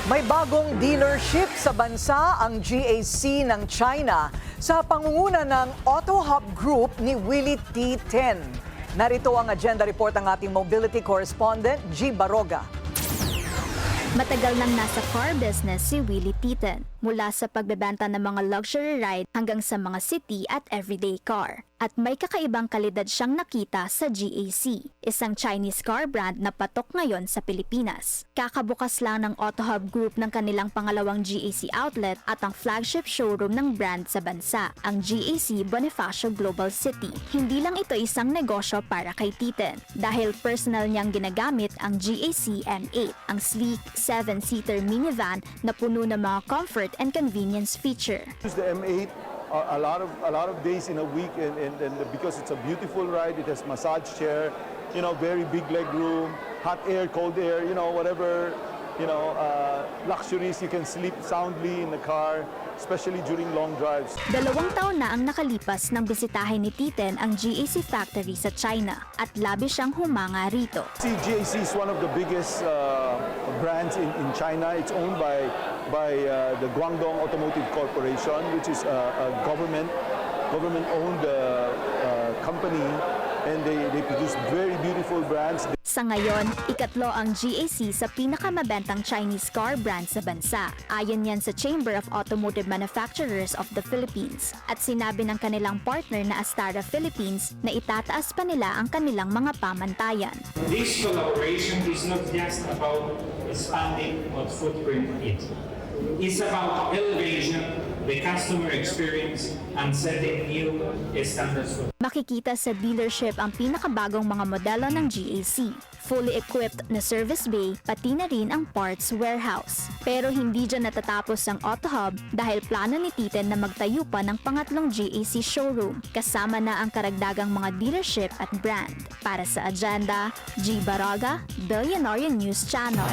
May bagong dealership sa bansa ang GAC ng China sa pangunguna ng Auto Hub Group ni Willie T. Ten. Narito ang agenda report ng ating mobility correspondent, G. Baroga. Matagal nang nasa car business si Willie Titen, mula sa pagbebenta ng mga luxury ride hanggang sa mga city at everyday car. At may kakaibang kalidad siyang nakita sa GAC, isang Chinese car brand na patok ngayon sa Pilipinas. Kakabukas lang ng Auto Hub Group ng kanilang pangalawang GAC outlet at ang flagship showroom ng brand sa bansa, ang GAC Bonifacio Global City. Hindi lang ito isang negosyo para kay Titen, dahil personal niyang ginagamit ang GAC M8, ang sleek 7-seater minivan na puno ng mga comfort and convenience feature. Use the M8 a lot of days in a week, and because it's a beautiful ride, it has massage chair, very big leg room, hot air, cold air, whatever, luxuries. You can sleep soundly in the car, especially during long drives. 2 taon na ang nakalipas nang bisitahin ni Titen ang GAC factory sa China at labis siyang humanga rito. GAC is one of the biggest brands in China. It's owned by the Guangdong Automotive Corporation, which is a government-owned company, and they produce very beautiful brands. Sa ngayon, ikatlo ang GAC sa pinakamabentang Chinese car brand sa bansa. Ayon yan sa Chamber of Automotive Manufacturers of the Philippines. At sinabi ng kanilang partner na Astara Philippines na itataas pa nila ang kanilang mga pamantayan. This collaboration is not just about expanding what footprint is. It's about elevating the customer experience and setting new standards. Makikita sa dealership ang pinakabagong mga modelo ng GAC. Fully equipped na service bay, pati na rin ang parts warehouse. Pero hindi dyan natatapos ang Auto Hub dahil plano ni Titen na magtayo pa ng pangatlong GAC showroom, kasama na ang karagdagang mga dealership at brand. Para sa agenda, G. Baraga, Billionaire News Channel.